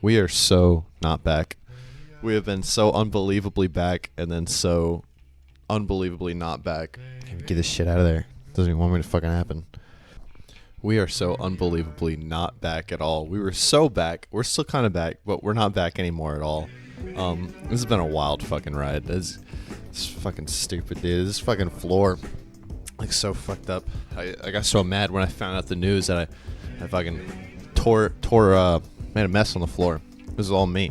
We are so not back. We have been so unbelievably back and then so unbelievably not back. Get this shit out of there. Doesn't even want me to fucking happen. We are so unbelievably not back at all. We were so back. We're still kind of back, but we're not back anymore at all. This has been a wild fucking ride. It's fucking stupid, dude. This fucking floor, like, so fucked up. I got so mad when I found out the news that I fucking made a mess on the floor. It was all me.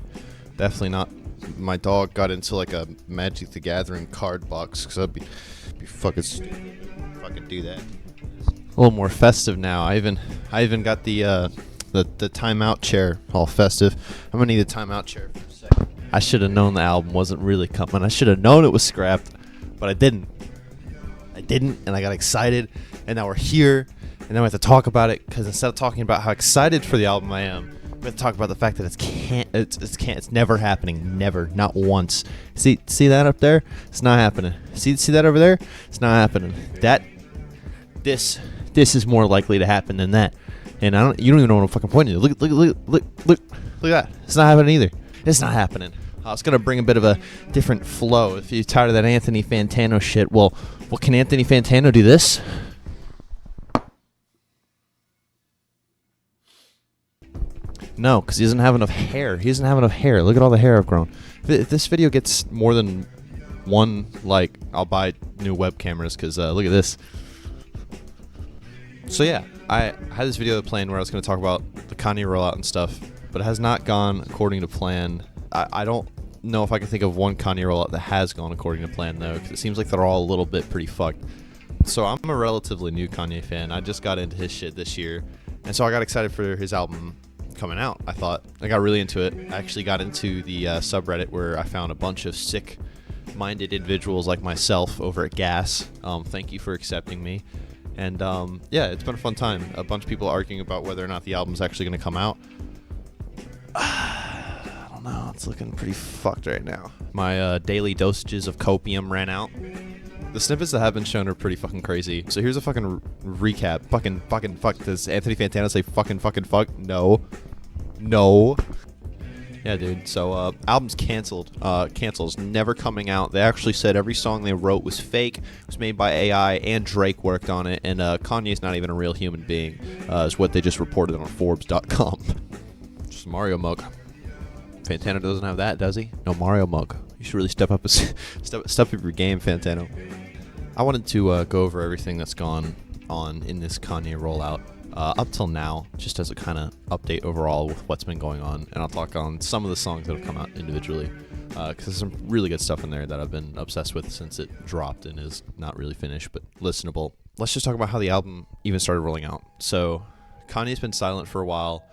Definitely not. My dog got into like a Magic the Gathering card box because I'd be fucking do that. A little more festive now. I even got the timeout chair all festive. I'm gonna need a timeout chair for a second. I should have known the album wasn't really coming. I should have known it was scrapped, but I didn't. And I got excited, and now we're here, and now we have to talk about it because instead of talking about how excited for the album I am, we have to talk about the fact that it's never happening. Never. Not once. See that up there? It's not happening. See that over there? It's not happening. This is more likely to happen than that. And you don't even know what I'm fucking pointing to. Look at that. It's not happening either. It's not happening. It's gonna bring a bit of a different flow. If you're tired of that Anthony Fantano shit, well, can Anthony Fantano do this? No, because he doesn't have enough hair. Look at all the hair I've grown. If this video gets more than one like, I'll buy new web cameras because look at this. So yeah, I had this video planned where I was going to talk about the Kanye rollout and stuff, but it has not gone according to plan. I don't know if I can think of one Kanye rollout that has gone according to plan though, because it seems like they're all a little bit pretty fucked. So I'm a relatively new Kanye fan. I just got into his shit this year, and so I got excited for his album coming out. I got really into it. I actually got into the subreddit where I found a bunch of sick-minded individuals like myself over at Gas. Thank you for accepting me. And yeah, it's been a fun time. A bunch of people arguing about whether or not the album's actually going to come out. I don't know. It's looking pretty fucked right now. My daily dosages of copium ran out. The snippets that have been shown are pretty fucking crazy. So here's a fucking recap. Fucking fuck. Does Anthony Fantano say fucking fuck? No. Yeah, dude. So album's canceled. Cancels. Never coming out. They actually said every song they wrote was fake. It was made by AI, and Drake worked on it. And Kanye's not even a real human being, is what they just reported on Forbes.com. Just Mario mug. Fantano doesn't have that, does he? No Mario mug. You should really step up your game, Fantano. I wanted to go over everything that's gone on in this Kanye rollout up till now, just as a kind of update overall with what's been going on, and I'll talk on some of the songs that have come out individually, because there's some really good stuff in there that I've been obsessed with since it dropped and is not really finished, but listenable. Let's just talk about how the album even started rolling out. So Kanye's been silent for a while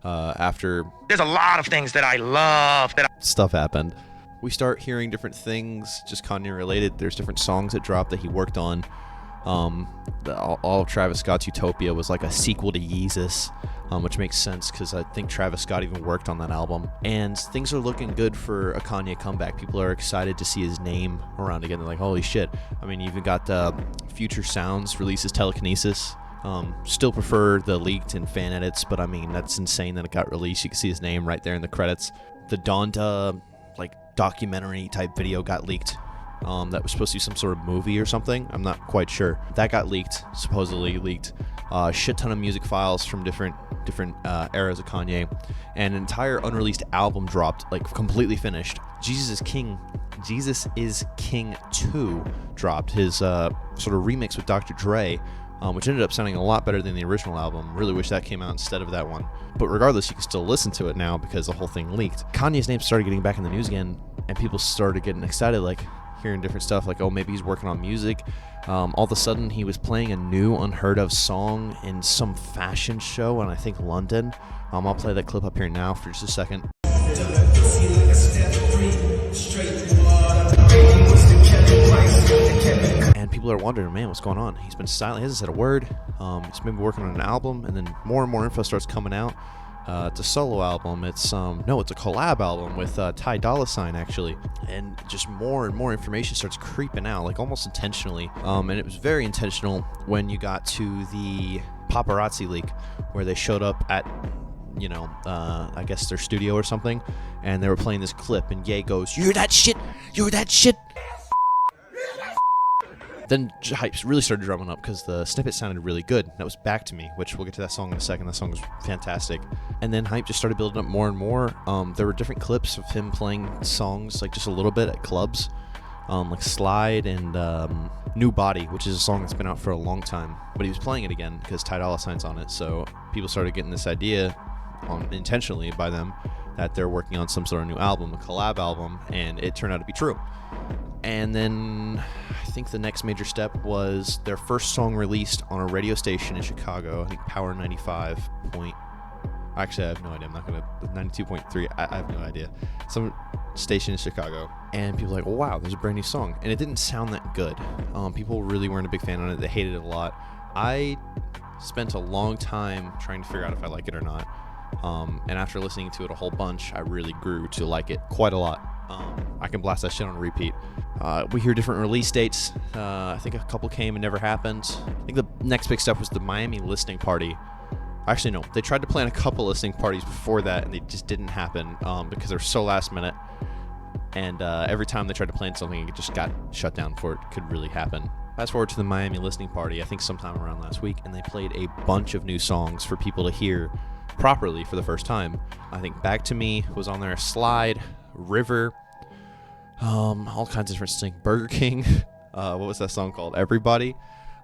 after... There's a lot of things that I love stuff happened. We start hearing different things, just Kanye related. There's different songs that dropped that he worked on. All of Travis Scott's Utopia was like a sequel to Yeezus, which makes sense because I think Travis Scott even worked on that album. And things are looking good for a Kanye comeback. People are excited to see his name around again. They're like, holy shit. I mean, you even got Future Sounds releases Telekinesis. Still prefer the leaked and fan edits, but I mean, that's insane that it got released. You can see his name right there in the credits. The Donda documentary type video got leaked. That was supposed to be some sort of movie or something. I'm not quite sure. That got leaked, supposedly leaked. Shit ton of music files from different eras of Kanye, and an entire unreleased album dropped, like completely finished. Jesus is King 2 dropped, his sort of remix with Dr. Dre, which ended up sounding a lot better than the original album. Really wish that came out instead of that one. But regardless, you can still listen to it now because the whole thing leaked. Kanye's name started getting back in the news again, and people started getting excited, like hearing different stuff, like, oh, maybe he's working on music. All of a sudden, he was playing a new, unheard of song in some fashion show in, I think, London. I'll play that clip up here now for just a second. And people are wondering, man, what's going on? He's been silent. He hasn't said a word. He's maybe working on an album, and then more and more info starts coming out. It's a solo album. It's a collab album with Ty Dolla $ign, actually. And just more and more information starts creeping out, like almost intentionally. And it was very intentional when you got to the paparazzi leak, where they showed up at I guess their studio or something, and they were playing this clip, and Ye goes, "You hear that shit? You hear that shit?" Then hype really started drumming up because the snippet sounded really good. That was Back to Me, which we'll get to that song in a second. That song was fantastic. And then hype just started building up more and more. There were different clips of him playing songs, like just a little bit at clubs, like Slide and New Body, which is a song that's been out for a long time. But he was playing it again because Ty Dolla $ign's on it. So people started getting this idea, intentionally by them, that they're working on some sort of new album, a collab album, and it turned out to be true. And then I think the next major step was their first song released on a radio station in Chicago. I think Power 95 point. Actually, I have no idea. I'm not going to. 92.3. I have no idea. Some station in Chicago. And people were like, well, wow, there's a brand new song. And it didn't sound that good. People really weren't a big fan on it. They hated it a lot. I spent a long time trying to figure out if I like it or not. And after listening to it a whole bunch, I really grew to like it quite a lot. I can blast that shit on repeat. We hear different release dates. I think a couple came and never happened. I think the next big step was the Miami listening party. Actually, no. They tried to plan a couple listening parties before that, and they just didn't happen because they were so last minute. And every time they tried to plan something, it just got shut down before it could really happen. Fast forward to the Miami listening party, I think sometime around last week, and they played a bunch of new songs for people to hear properly for the first time. I think Back to Me was on there, Slide, River, all kinds of different things. Burger King, what was that song called? Everybody.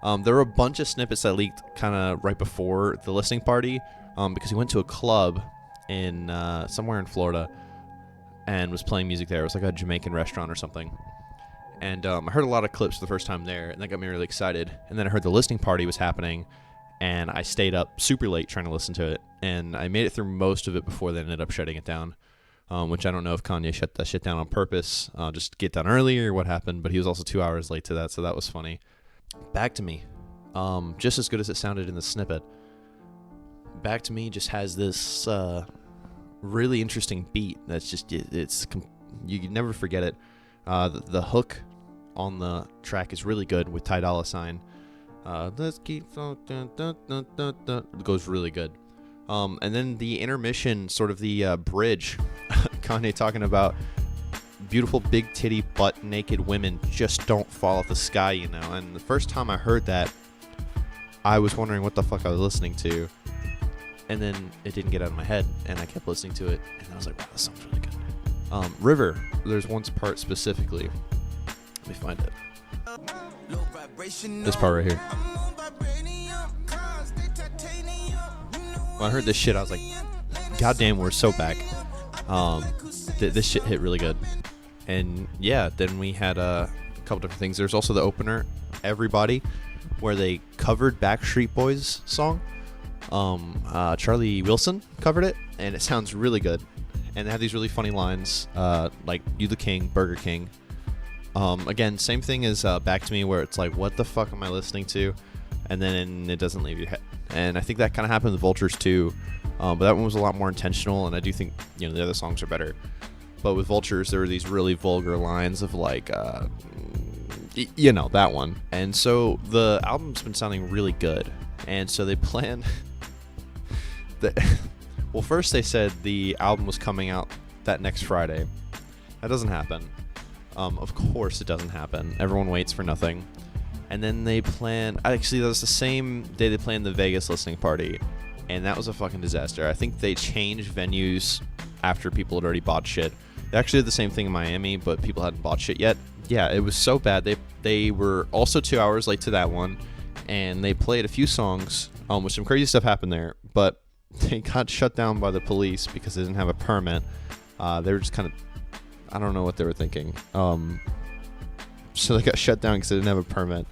There were a bunch of snippets that leaked kind of right before the listening party because he went to a club in somewhere in Florida and was playing music there. It was like a Jamaican restaurant or something. And I heard a lot of clips for the first time there, and that got me really excited. And then I heard the listening party was happening, and I stayed up super late trying to listen to it. And I made it through most of it before they ended up shutting it down. Which I don't know if Kanye shut that shit down on purpose, just to get done early or what happened, but he was also 2 hours late to that, so that was funny. Back to Me, just as good as it sounded in the snippet. Back to Me just has this really interesting beat that's just, you can never forget it. The hook on the track is really good with Ty Dolla $ign. Let's keep it goes really good. And then the intermission, sort of the bridge, Kanye talking about beautiful big titty butt naked women just don't fall off the sky, you know. And the first time I heard that, I was wondering what the fuck I was listening to. And then it didn't get out of my head, and I kept listening to it, and I was like, wow, this sounds really good. River, there's one part specifically. Let me find it. This part right here. When I heard this shit, I was like, God damn, we're so back. This shit hit really good. And yeah, then we had a couple different things. There's also the opener, Everybody, where they covered Backstreet Boys' song. Charlie Wilson covered it, and it sounds really good. And they have these really funny lines, like You the King, Burger King. Again, same thing as Back to Me, where it's like, what the fuck am I listening to? And then it doesn't leave your head. And I think that kind of happened with Vultures too, but that one was a lot more intentional, and I do think the other songs are better. But with Vultures, there were these really vulgar lines of like, that one. And so the album's been sounding really good, and so they planned. Well, first they said the album was coming out that next Friday. That doesn't happen. Of course it doesn't happen. Everyone waits for nothing. And then they planned... Actually, that was the same day they planned the Vegas listening party. And that was a fucking disaster. I think they changed venues after people had already bought shit. They actually did the same thing in Miami, but people hadn't bought shit yet. Yeah, it was so bad. They were also 2 hours late to that one. And they played a few songs, which some crazy stuff happened there. But they got shut down by the police because they didn't have a permit. They were just kind of... I don't know what they were thinking. So they got shut down because they didn't have a permit.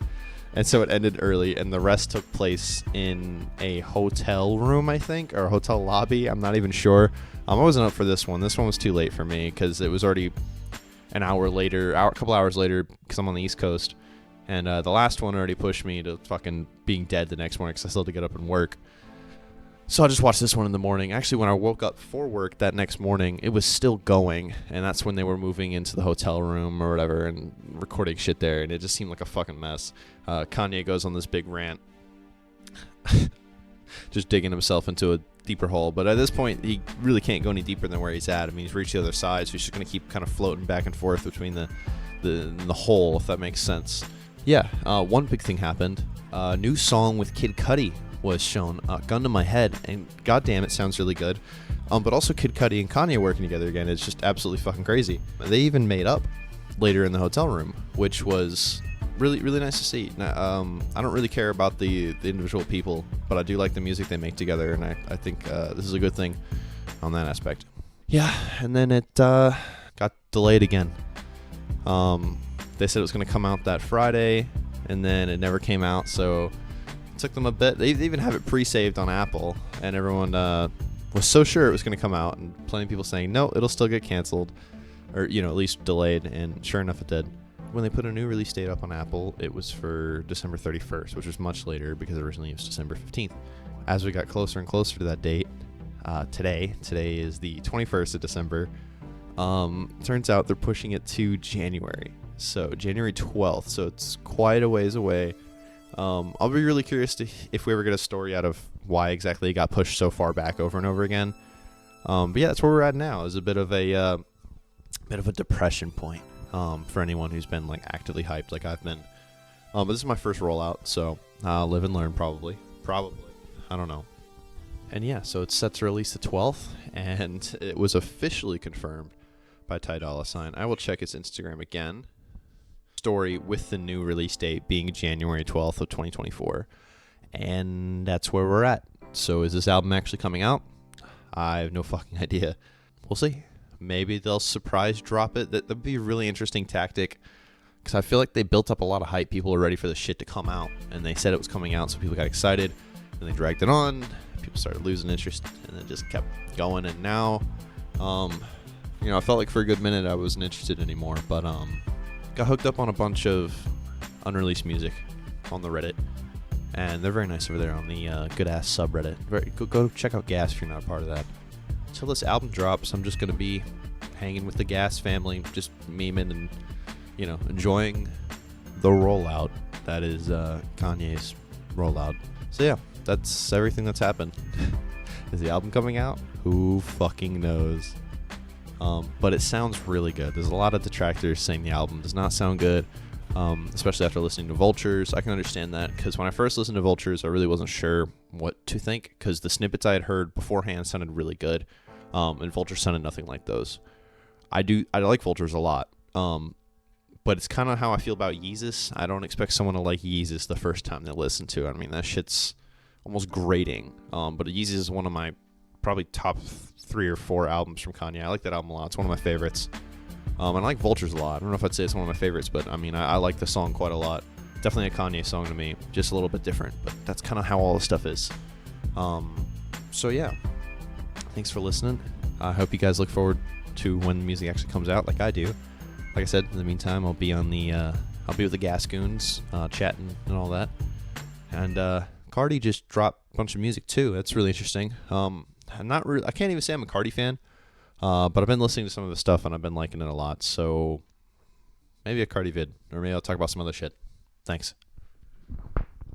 And so it ended early, and the rest took place in a hotel room, I think, or a hotel lobby. I'm not even sure. I wasn't up for this one. This one was too late for me because it was already a couple hours later because I'm on the East Coast. And the last one already pushed me to fucking being dead the next morning because I still had to get up and work. So I just watched this one in the morning. Actually, when I woke up for work that next morning, it was still going, and that's when they were moving into the hotel room or whatever and recording shit there, and it just seemed like a fucking mess. Kanye goes on this big rant. just digging himself into a deeper hole. But at this point, he really can't go any deeper than where he's at. I mean, he's reached the other side, so he's just going to keep kind of floating back and forth between the hole, if that makes sense. Yeah, one big thing happened. A new song with Kid Cudi was shown, Gun to My Head, and goddamn, it sounds really good. But also Kid Cudi and Kanye working together again, it's just absolutely fucking crazy. They even made up later in the hotel room, which was really, really nice to see. Now, I don't really care about the individual people, but I do like the music they make together, and I think this is a good thing on that aspect. Yeah, and then it got delayed again. They said it was going to come out that Friday, and then it never came out, so it took them a bit. They even have it pre-saved on Apple, and everyone was so sure it was going to come out, and plenty of people saying, no, it'll still get canceled, or, at least delayed, and sure enough it did. When they put a new release date up on Apple, it was for December 31st, which was much later because originally it was December 15th. As we got closer and closer to that date, today is the 21st of December, turns out they're pushing it to January. So January 12th, so it's quite a ways away. I'll be really curious if we ever get a story out of why exactly it got pushed so far back over and over again. But yeah, that's where we're at now. Is a bit of a depression point for anyone who's been like actively hyped like I've been. But this is my first rollout, so I'll live and learn probably. I don't know. And yeah, so it's set to release the 12th, and it was officially confirmed by Ty Dolla $ign. I will check his Instagram again. Story with the new release date being January 12th of 2024. And that's where we're at. So is this album actually coming out? I have no fucking idea. We'll see. Maybe they'll surprise drop it. That'd be a really interesting tactic, because I feel like they built up a lot of hype. People were ready for the shit to come out, and they said it was coming out, so people got excited, and they dragged it on. People started losing interest, and it just kept going. And now, I felt like for a good minute I wasn't interested anymore, but got hooked up on a bunch of unreleased music on the Reddit, and they're very nice over there on the good ass subreddit. Go check out Gas if you're not a part of that. Until this album drops, I'm just gonna be hanging with the Gas family, just memeing and enjoying the rollout that is Kanye's rollout. So yeah, that's everything that's happened. Is the album coming out? Who fucking knows? But it sounds really good. There's a lot of detractors saying the album does not sound good, especially after listening to Vultures. I can understand that, because when I first listened to Vultures, I really wasn't sure what to think, because the snippets I had heard beforehand sounded really good, and Vultures sounded nothing like those. I like Vultures a lot, but it's kind of how I feel about Yeezus. I don't expect someone to like Yeezus the first time they listen to it. I mean, that shit's almost grating, but Yeezus is one of my probably top 3 or 4 albums from Kanye. I like that album a lot. It's one of my favorites. And I like Vultures a lot. I don't know if I'd say it's one of my favorites, but I mean, I like the song quite a lot. Definitely a Kanye song to me, just a little bit different, but that's kind of how all the stuff is. So yeah, thanks for listening. I hope you guys look forward to when the music actually comes out, like I do. Like I said, in the meantime, I'll be with the Gascoons, chatting and all that. And Cardi just dropped a bunch of music too. That's really interesting. I can't even say I'm a Cardi fan, but I've been listening to some of his stuff and I've been liking it a lot. So maybe a Cardi vid, or maybe I'll talk about some other shit. Thanks.